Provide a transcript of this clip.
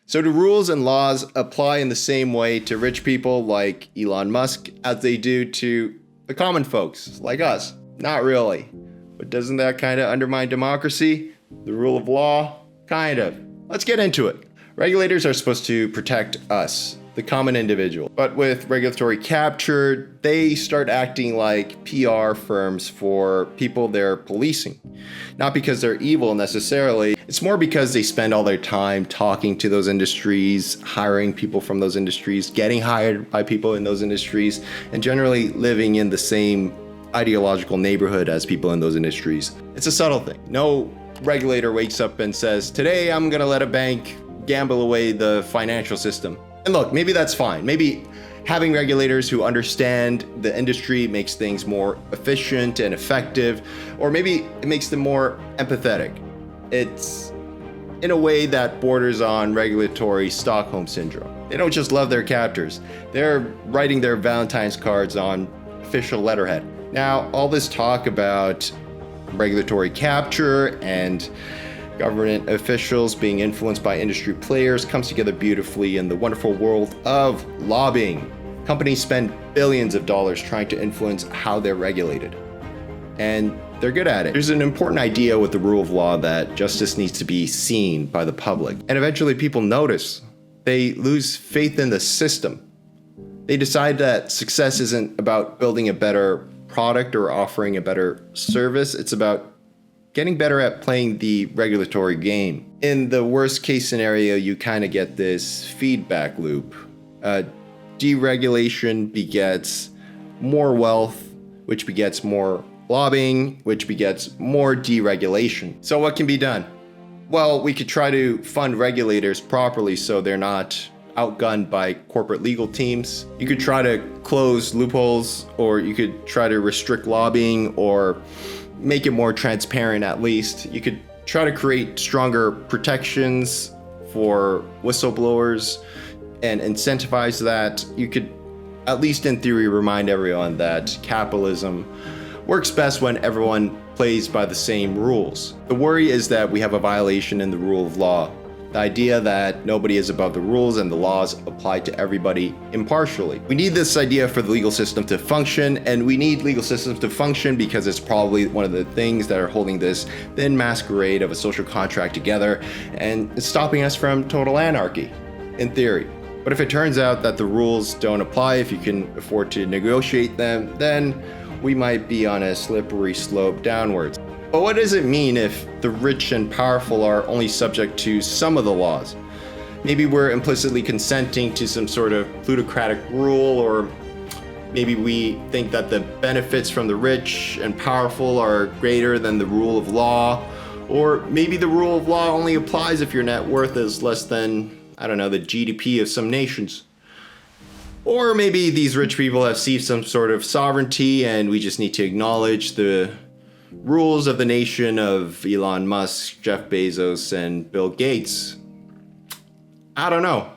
So do rules and laws apply in the same way to rich people like Elon Musk as they do to the common folks like us? Not really. But doesn't that kind of undermine democracy? The rule of law? Kind of. Let's get into it. Regulators are supposed to protect us, the common individual. But with regulatory capture, they start acting like PR firms for people they're policing. Not because they're evil necessarily, it's more because they spend all their time talking to those industries, hiring people from those industries, getting hired by people in those industries, and generally living in the same ideological neighborhood as people in those industries. It's a subtle thing. No regulator wakes up and says, today I'm gonna let a bank gamble away the financial system. And look, maybe that's fine. Maybe having regulators who understand the industry makes things more efficient and effective, or maybe it makes them more empathetic. It's in a way that borders on regulatory Stockholm syndrome. They don't just love their captors. They're writing their Valentine's cards on official letterhead. Now, all this talk about regulatory capture and government officials being influenced by industry players comes together beautifully in the wonderful world of lobbying. Companies spend billions of dollars trying to influence how they're regulated, and they're good at it. There's an important idea with the rule of law that justice needs to be seen by the public, and eventually people notice. They lose faith in the system. They decide that success isn't about building a better product or offering a better service. It's about getting better at playing the regulatory game. In the worst case scenario, you kind of get this feedback loop. Deregulation begets more wealth, which begets more lobbying, which begets more deregulation. So what can be done? Well, we could try to fund regulators properly so they're not outgunned by corporate legal teams. You could try to close loopholes, or you could try to restrict lobbying or make it more transparent at least. You could try to create stronger protections for whistleblowers and incentivize that. You could, at least in theory, remind everyone that capitalism works best when everyone plays by the same rules. The worry is that we have a violation in the rule of law. The idea that nobody is above the rules and the laws apply to everybody impartially. We need this idea for the legal system to function, and we need legal systems to function because it's probably one of the things that are holding this thin masquerade of a social contract together, and it's stopping us from total anarchy, in theory. But if it turns out that the rules don't apply, if you can afford to negotiate them, then we might be on a slippery slope downwards. But what does it mean if the rich and powerful are only subject to some of the laws? Maybe we're implicitly consenting to some sort of plutocratic rule, or maybe we think that the benefits from the rich and powerful are greater than the rule of law, or maybe the rule of law only applies if your net worth is less than, I don't know, the GDP of some nations. Or maybe these rich people have seized some sort of sovereignty and we just need to acknowledge the rules of the nation of Elon Musk, Jeff Bezos, and Bill Gates. I don't know.